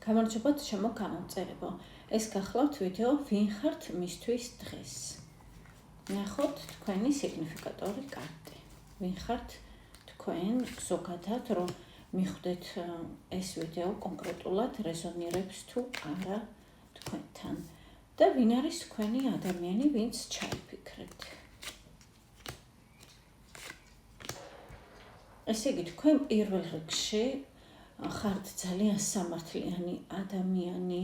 გამარჯობათ ჩემო გამომწერებო. ეს გახლავთ ვიდეო ვინ ხართ მისთვის დღეს. ნახოთ თქვენი სიგნიფიკატორი კარტი. ვინ ხართ თქვენ ზოგადად, რომ მიხვდეთ ეს ვიდეო კონკრეტულად რეზონირებს თუ არა თქვენთან. და ვინ არის თქვენი ადამიანი, ვინც ჩაიფიქრეთ. ესე იგი, თქვენ პირველ რიგში ხართ ძალიან სამართლიანი ადამიანი.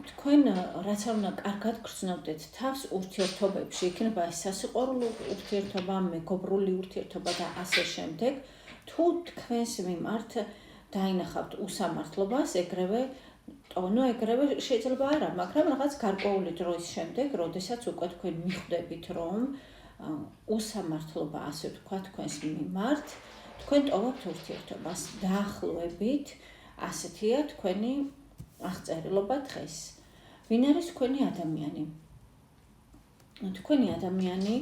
თქვენ რაც არ უნდა კარგად გრძნობდეთ თავს ურთიერთობებში, იქნება ეს სასიყვარულო ურთიერთობა, მეგობრული ურთიერთობა და ასე შემდეგ, თუ თქვენს მიმართ დაინახავთ უსამართლობას, ეგრევე შეიძლება არა, მაგრამ რაღაც გარკვეული დროის შემდეგ, როდესაც უკვე თქვენ მიხვდებით, რომ უსამართლობა, ასე ვთქვა, თქვენს მიმართ, თქვენ ტოვებთ ურთიერთობას, დაახლოებით, ასეთია თქვენი აღწერილობა დღეს. ვინ არის თქვენი ადამიანი? თქვენი ადამიანი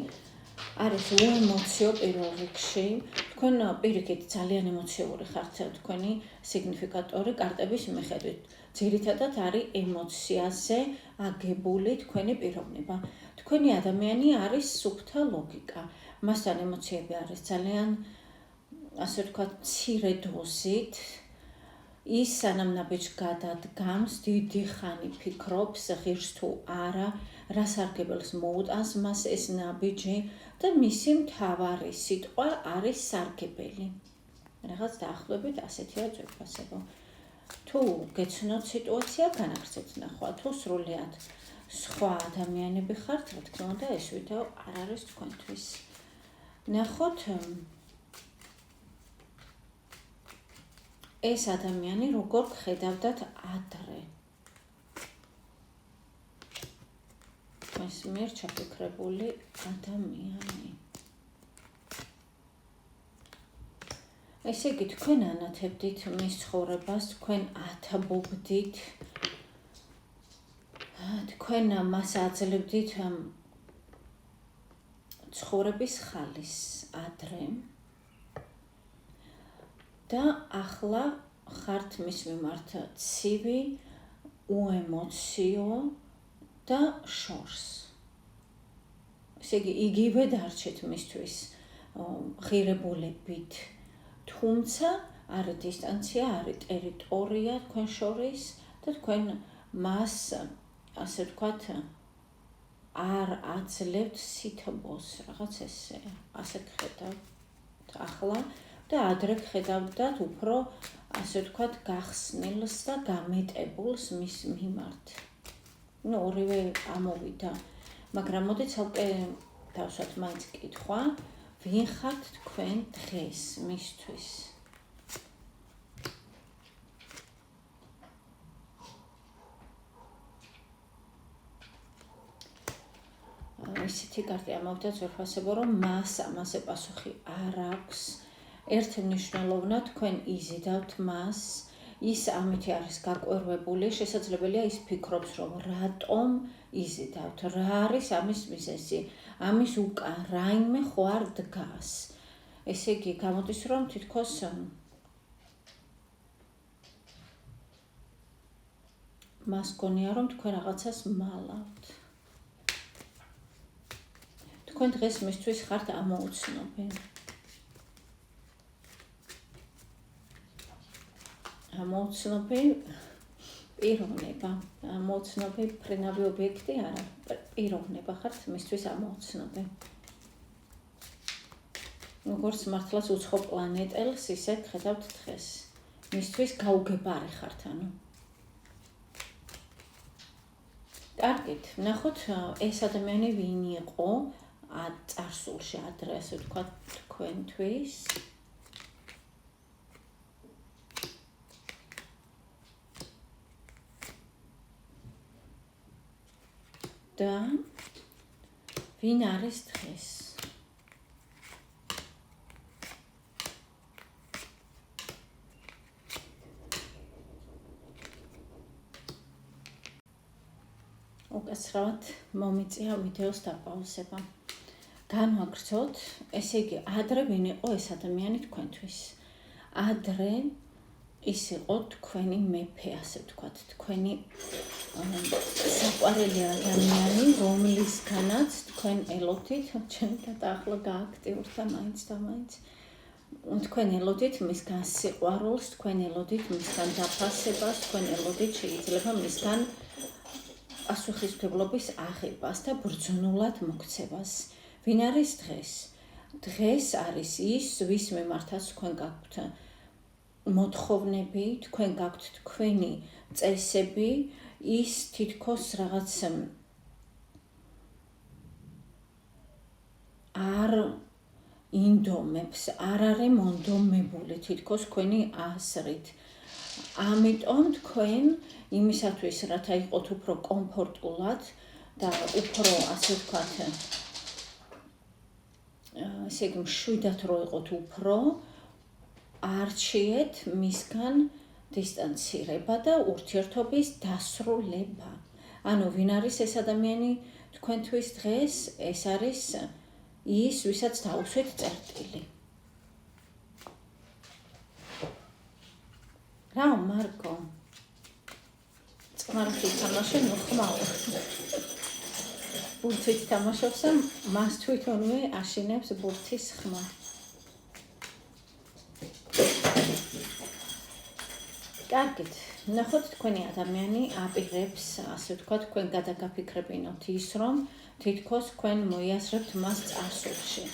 არის უემოციო პირველ რიგში. თქვენ პირიქით ძალიან ემოციური ხართ თქვენი სიგნიფიკატორი კარტების მიხედვით. ძირითადად არის ემოციაზე აგებული თქვენი პიროვნება. თქვენი ადამიანი არის სუფთა ლოგიკა. მასთან ემოციები არის ძალიან, ასე ვთქვათ, მცირე დოზით. ის სანამ ნაბიჯს გადადგამს, დიდი ხანი ფიქრობს, ღირს თუ არა, რა სარგებელს მოუტანს მას ეს ნაბიჯი და მისი მთავარი სიტყვა არის სარგებელი. რაღაც დაახლოებით ასეთია ძვირფასებო. თუ გეცნოთ სიტუაცია, განაგრძეთ ნახვა, თუ სრულიად სხვა ადამიანები ხართ, რა თქმა უნდა, ეს ვიდეო არ არის თქვენთვის. ნახოთ ეს ადამიანი როგორ გხედავდათ ადრე. ეს მიერ ჩაფიქრებული ადამიანი. ესე იგი, თქვენ ანათებდით მის ცხოვრებას, თქვენ ათბობდით, თქვენ მას აძლევდით ცხოვრების ხალისს ადრე. და ახლა ხართ მის მიმართ ცივი, უემოციო და შორს. ესე იგი, იგივე დარჩეთ მისთვის ღირებულებით, თუმცა არის დისტანცია, არის ტერიტორია თქვენ შორის და თქვენ მას, ასე ვთქვათ, არ აძლევთ სითბოს, რაღაც ესე, ასე გხედავთ ახლა. და ადრე ხედავდათ უფრო, ასე ვთქვათ, გახსნილს და გამეტებულს მის მიმართ. ორივე ამოვიდა, მაგრამ მოდი ცალკე დავსვათ მაინც კითხვა, ვინ ხართ თქვენ დღეს მისთვის? ისეთი კარტი ამოვიდა ძვირფასებო, რომ მას ამაზე პასუხი არ აქვს. ერთ მნიშვნელოვნად თქვენ იზიდავთ მას, ის ამით არის გაკვირვებული, შესაძლებელია ის ფიქრობს, რომ რატომ იზიდავთ, რა არის ამის მიზეზი, ამის უკან რაიმე ხო არ დგას. ესე იგი, გამოდის, რომ თითქოს მას გონია, რომ თქვენ რაღაცას მალავთ. თქვენ დღეს მისთვის ხართ ამოუცნობი. ამოუცნობი პიროვნება, ამოუცნობი ფრინავი ობიექტი არა, პიროვნება ხართ მისთვის ამოუცნობი. როგორც მართლაც უცხო პლანეტელს, ისე ხედავთ დღეს. მისთვის გაუგებარი ხართ, ანუ. კარგით, ნახოთ ეს ადამიანი ვინ იყო წარსულში ადრე, ასე ვთქვათ, თქვენთვის. და ვინ არის დღეს? უკაცრავად მომიწია ვიდეოს დაპაუზება. განვაგრძოთ, ესე იგი, ადრე ვინ იყო ეს ადამიანი თქვენთვის? ადრე ის იყო თქვენი მეფე, ასე ვთქვათ, თქვენი საყვარელი ადამიანი, რომლისგანაც თქვენ ელოდით, ჩემი ტატა ახლა გააქტიურდა მაინც და მაინც. თქვენ ელოდით მისგან სიყვარულს, თქვენ ელოდით მისგან დაფასებას, თქვენ ელოდით შეიძლება მისგან პასუხისმგებლობის აღებას და ბრძნულად მოქცევას. ვინ არის დღეს? დღეს არის ის, ვის მიმართაც თქვენ გაქვთ მოთხოვნები, თქვენ გაქვთ თქვენი წესები, ის თითქოს რაღაც არ ინდომებს, არ არის მონდომებული თითქოს თქვენი აზრით. ამიტომ თქვენ იმისათვის, რათა იყოთ უფრო კომფორტულად და უფრო, ასე ვთქვათ, ესე იგი, მშვიდად რო იყოთ უფრო, არჩიეთ მისგან დისტანცირება და ურთიერთობის დასრულება. ანუ ვინ არის ეს ადამიანი თქვენთვის დღეს? ეს არის ის, ვისაც დაუსვით წერტილი. რა, მარკო? წყმარში თამაშე მოხმაო. ბურთით თამაშობს და მას თვითონვე აშენებს ბურთის ხმა. კარგით, ნახოთ თქვენი ადამიანი აპირებს, ასე ვთქვათ, თქვენ გადაგაფიქრებინოთ ის, რომ თითქოს თქვენ მოიაზრებთ მას წარსულში.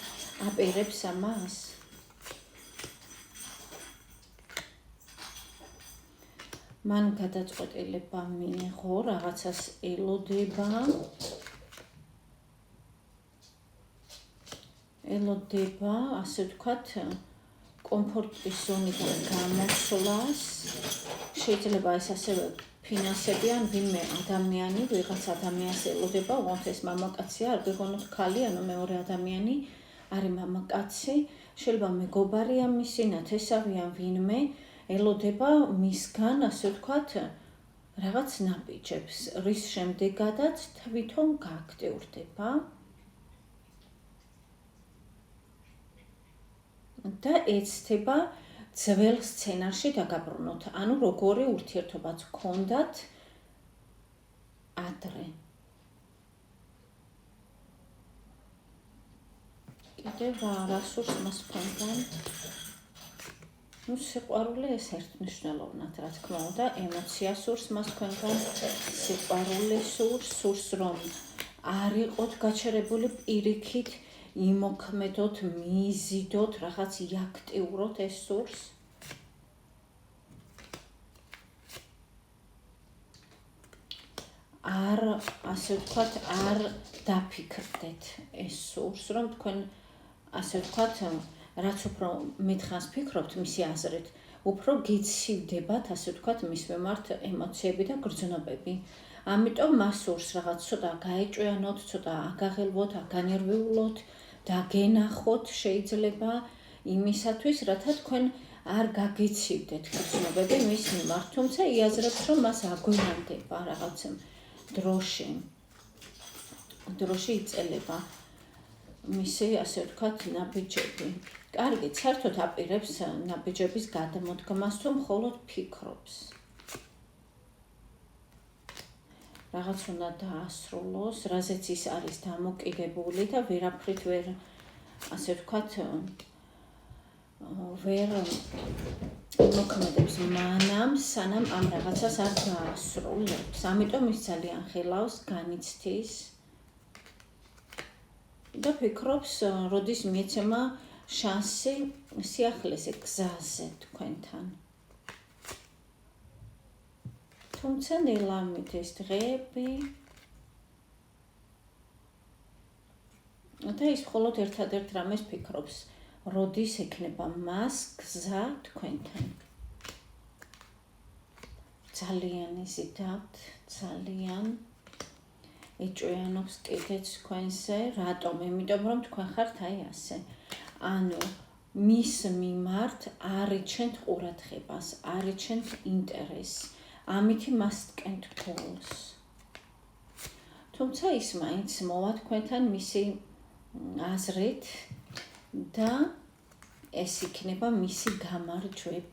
აპირებს ამას? მან გადაწყვეტილება მიიღო, რაღაცას ელოდება, ასე ვთქვათ, კომფორტის ზონიდან გამოსვლას. შეიძლება ეს ასევე ფინანსები ან ვინმე ადამიანი, ვიღაც ადამიანს ელოდება, უღონთ ეს მამაკაცია, არ გეგონოთ ქალი, ანუ მეორე ადამიანი არის მამაკაცი, შეიძლება მეგობარია მისი, ნათესავი ან ვინმე ელოდება მისგან, ასე ვთქვათ, რაღაც ნაბიჯებს, რის შემდეგადაც თვითონ გააქტიურდება და ეცდება ძველ სცენარში დაგაბრუნოთ, ანუ როგორი ურთიერთობაც გქონდათ ადრე. კიდევ რა სურს მას თქვენგან? სიყვარული ეს ერთმნიშვნელოვნად, რა თქმა უნდა, ემოცია სურს მას თქვენგან, სიყვარული სურს, რომ არ იყოთ გაჩერებული პირიქით, იმოქმედოთ, მიიზიდოთ, რაღაც იაქტიუროთ, ეს სურს. არ, ასე ვთქვათ, არ დაფიქრდეთ, ეს სურს, რომ თქვენ, ასე ვთქვათ, რაც უფრო მეტხანს ფიქრობთ მისი აზრით, უფრო გიცივდებათ, ასე ვთქვათ, მის მიმართ ემოციები და გრძნობები. ამიტომ მას სურს რაღაც ცოტა გაეჭვიანოთ, ცოტა აგაღელვოთ, აგანერვიულოთ, დაგენახოთ შეიძლება იმისათვის, რათა თქვენ არ გაგიცივდეთ გრძნობები მის მიმართ, თუმცა იაზრებთ, რომ მას აგვიანდება რაღაც დროში იწელება მისი, ასე ვთქვათ, ნაბიჯები. კარგით, საერთოდ აპირებს ნაბიჯების გადამოდგმას, თუ მხოლოდ ფიქრობს. რაღაც უნდა დაასრულოს, რაზეც ის არის დამოკიდებული და ვერაფრით ვერ, ასე ვთქვათ, ვერ მოქმედებს მანამ, სანამ ამ რაღაცას არ დაასრულებს. ამიტომ ის ძალიან ხელავს, განიცდის და ფიქრობს, როდის მიეცემა შანსი სიახლეზე, გზაზე თქვენთან. თუმცა ნელამით ეს დღეები და ის მხოლოდ ერთადერთ რამეს ფიქრობს, როდის ექნება მას გზა თქვენთან. ძალიან იზიდავთ, ძალიან ეჭვიანობს კიდეც თქვენზე, რატომ? იმიტომ რომ თქვენ ხართ აი ასე. ანუ მის მიმართ არიჩენთ ყურადღებას, არიჩენთ ინტერესს. ამითი მას ტკენთ ფულს. თუმცა ის მაინც მოვა თქვენთან მისი აზრით და ეს იქნება მისი გამარჯვება.